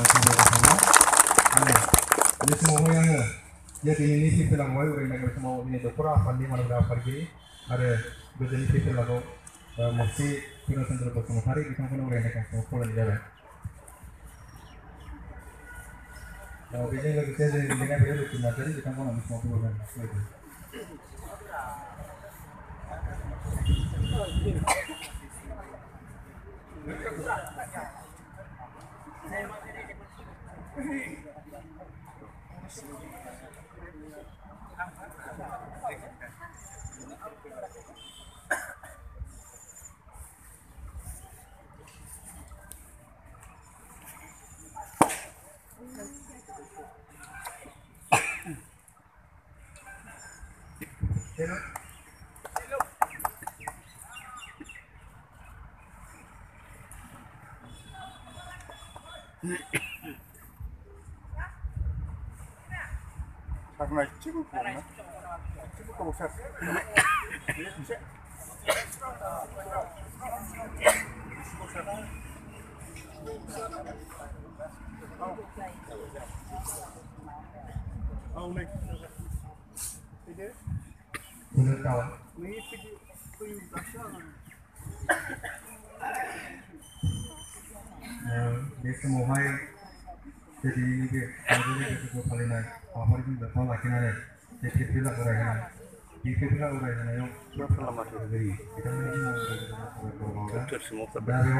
sampai ke sana. Ini semua yang jadi ini sih film gue udah nggak semua ini dokter apa nih mana berapa pergi ada begini sih film aku masih film sendiri bersama hari kita pun udah nggak semua pulang jalan. Biasanya lagi saya jadi dengan beliau cuma jadi kita pun harus mau pulang. Karena cukup kan? Cukup kalau saya bisa. Oh, nih. Ini. Benar kawan. Ini video dasar. Dia semua jadi ini dia itu paling naik. Apa itu betul lagi nih? Jadi kita udah kan. Kita udah kan yang Selamat dari kita ini mau dokter semua dari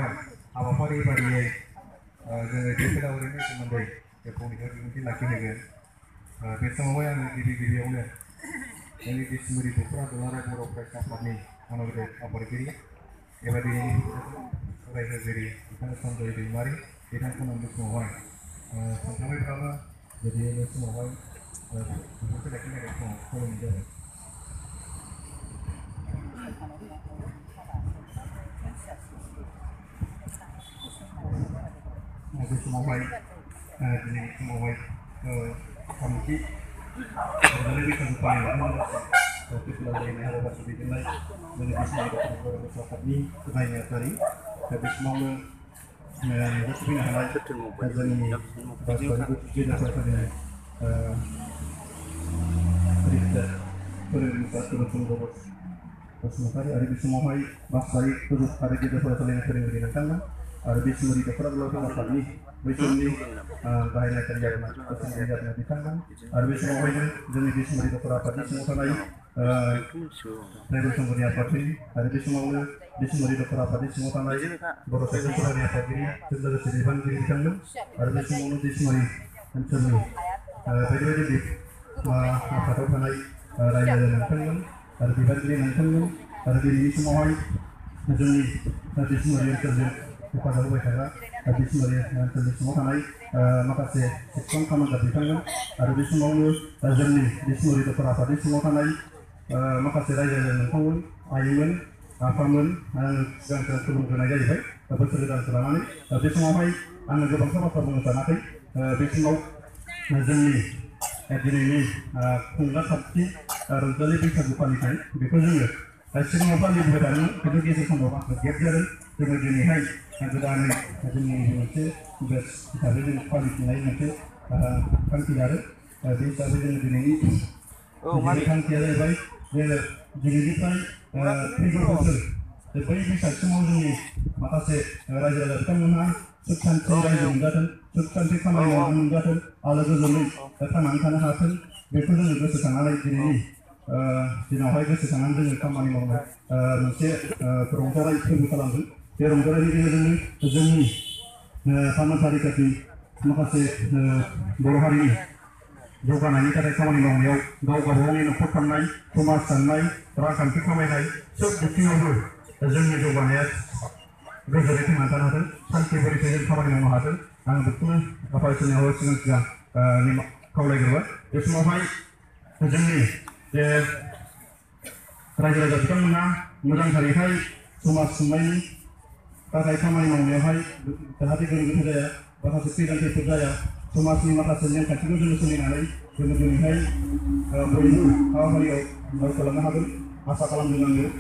apa pari jadi kita udah ini cuma deh. Ya komunikasi mungkin lagi nih kan. Kita semua yang di video nya. Ini di semua itu pernah dengar ada beberapa apa nih? Mana udah apa ini? Ya berarti ini udah jadi kita sampai di mari kita pun untuk semua. Sampai berapa? Jadi ini semua kita lagi nih kan komunikasi. Ada semua baik, ini semua baik. Kami sebenarnya bisa berpaling, tapi kalau ini ada bahasa di lain, jadi bisa ada beberapa ini banyak tadi. Tapi semua itu punya hal lain. Dan ini bahasa itu tidak seperti tidak berlipat terus. Semua hari di semua hari bahasa itu hari kita pada lain sering digunakan. Arbi semuri dokter belum dapat nih, besok nih bahaya kerja macam kerja di sana. Arbi semua ini jadi di semuri dokter apa di semua lain. Saya semuri apa sih? Arbi semua ini di semuri dokter apa di semua lain. Baru saya semuri apa ini sudah sedih di sana. Arbi semua ini di semuri mencuri. Jadi di apa tahu mana raya dan kan. Arbi bagi nanti arbi ini semua hari jadi di semuri kerja. Kepada mereka habis melihat nanti semua kanai makasih sekarang kamu dapat ada di semua jernih di semua itu berapa di semua kanai makasih raja dan kawan ayuman apaman yang sebelum kena jadi baik dapat cerita selama ini di semua baik anda juga sama sama nanti di semua jernih ini kungat hati rentan bisa bukan ini because ini semua apa di badan itu kita semua kerja dengan jenis hai Kemudian nanti tugas kita beri kualitas lain nanti kan tidak ada di sana ini kan tidak baik jadi kita pribadi tapi bisa semua ini makasih raja datang mana substansi raja datang substansi kami yang datang ala jazuli datang angkana hasil betul juga sekarang lagi ini di nawai ke sekarang dengan kami mau nanti perongkara itu berjalan Yang berada di sini, sama tadi tadi, makasih baru hari ini. Jauhkan ini kita sama nih bang, jauh gabung ini untuk kami, cuma sanai, terakan kita kami, so bukti dulu, jadi jauhkan ya, betul itu mantan hasil, santi beri saja sama nih bang hasil, ang betul apa itu nih harus dengan nih kau lagi buat, jadi semua baik, jadi raja-raja kita menang hari hari, cuma semai Pakai kamar yang mewah, terhati guru saya, bahasa sepi dan tipu saya, semua mata senyum kecil dulu seminari, kemudian hai, beribu, awal hari baru kalau nggak habis, masa kalam dengan dulu,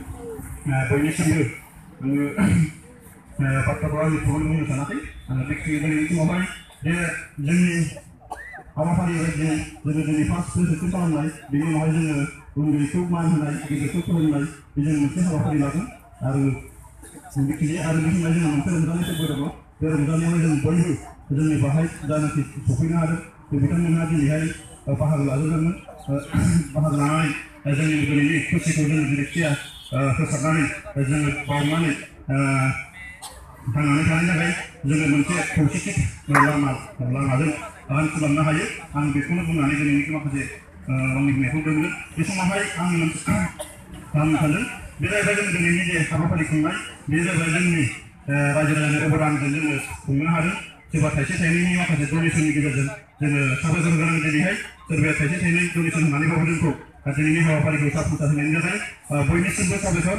poinnya sendiri, faktor bawah itu pun ini sana sih, anak kecil ini itu mau बे जोंनि हाबाफारि बायदियै जोङो दिनै first presentation खालामनाय बेनि उनावहाय जोङो उन्दैखौ मान होनाय गिदिरखौ फोरोंनाय बेजों मोनसे हाबाफारि लागोन आरो बेखिनि आरो बेनि उनाव जोंहा मोनसे रंजानाय फोरबो दङ बे रंजानायाव जों बयबो जोंनि बाहाय जानाखि सफैनो हादों बे बिथांमोनहा दिनैहाय बाहागो लाजोबदोंमोन बाहागो लानानै जोंनि दिनैनि खुसिखौ जोङो दिनै फोसाबनानै जोङो बावनानै थांनानै थानायनि थाखाय जोङो मोनसे खौसेथि लामाजों आगान सुरलांनो हायो आं बेखौनो बुंनानै दिनैनि माखासे आंनि बुंनायखौ दोनगोन बे समावहाय आं मोनसे खालामनो सानदों बे जाहैबाय जों दिनैनि जे हाबाफारि खुंनाय बे जाबाय जोंनि रायजो राजानि अबदानजों जोङो खुंनो हादों सोरबा थाइसे थाइनैनि माखासे डनेसननि गेजेरजों जोङो साबायखर गोनां दिनैहाय सोरबाया थाइसे थाइनै डनेसन होनानैबाबो जोंखौ दिनैनि हाबाफारिखौ जाफुंसार होनायनि थाखाय बयनिसिमबो साबायखर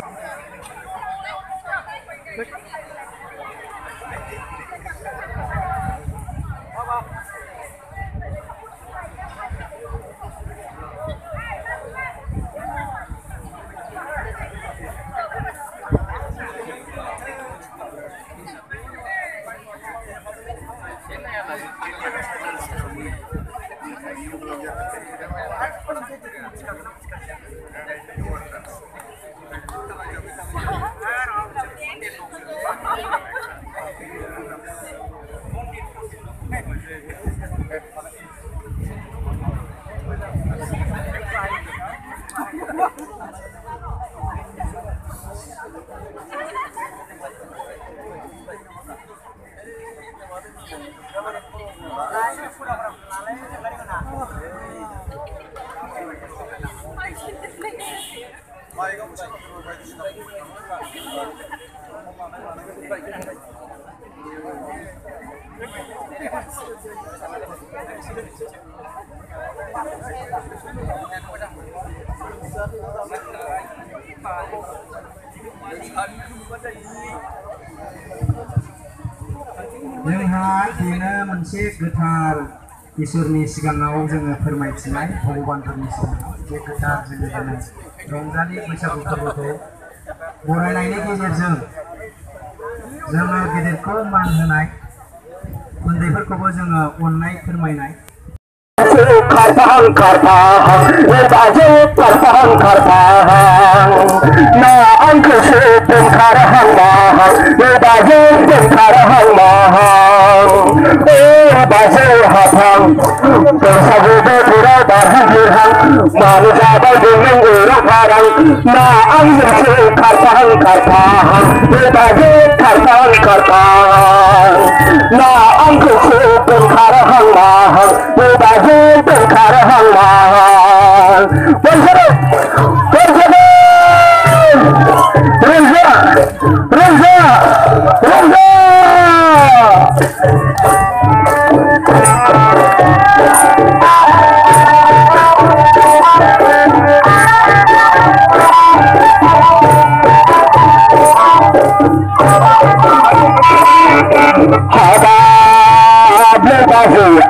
जोंहा बेनो मोनसे गोथार इसोरनि सिगाङाव जोङो फोरमायथिनाय भगबानफोरनि सिगाङाव बे गोथार जोङो रंजालि बैसागु फोरबोखौ बरायनायनि गेजेरजों जोङो गेदेरखौ मान होनाय उन्दैफोरखौबो जोङो अननाय फोरमायनाय Karpang karpang, baje karpang karpang. Na angke sepun karpang mahang, baje karpang mahang. Baje hapang, bersabu berpura berhang, manusia dengan orang parang. Na angke karpang karpang, baje karpang karpang. Na angke sepun karpang mahang, baje karpang mahal. Bersama, bersama, Reza, Reza, Reza.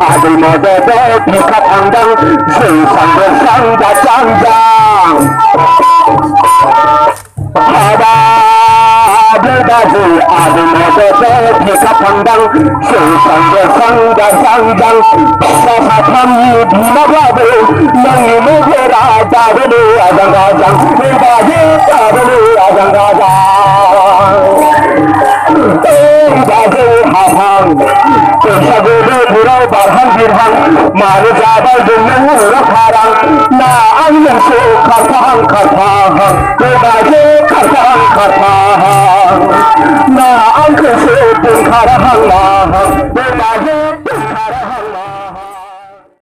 Adil mode tika pandang, sesang bersang jang. Ada berbaju adil mode tika pandang, sesang bersang jang. Sasa kami bina babu, nangi mujera jadulu adang-adang, berbaju jadulu adang-adang. Baje hapang, bersabu berpura berhang, manusia dengan orang parang. Na angin su karpang karpang, baje karpang karpang. Na angin su pun karpang mahang, baje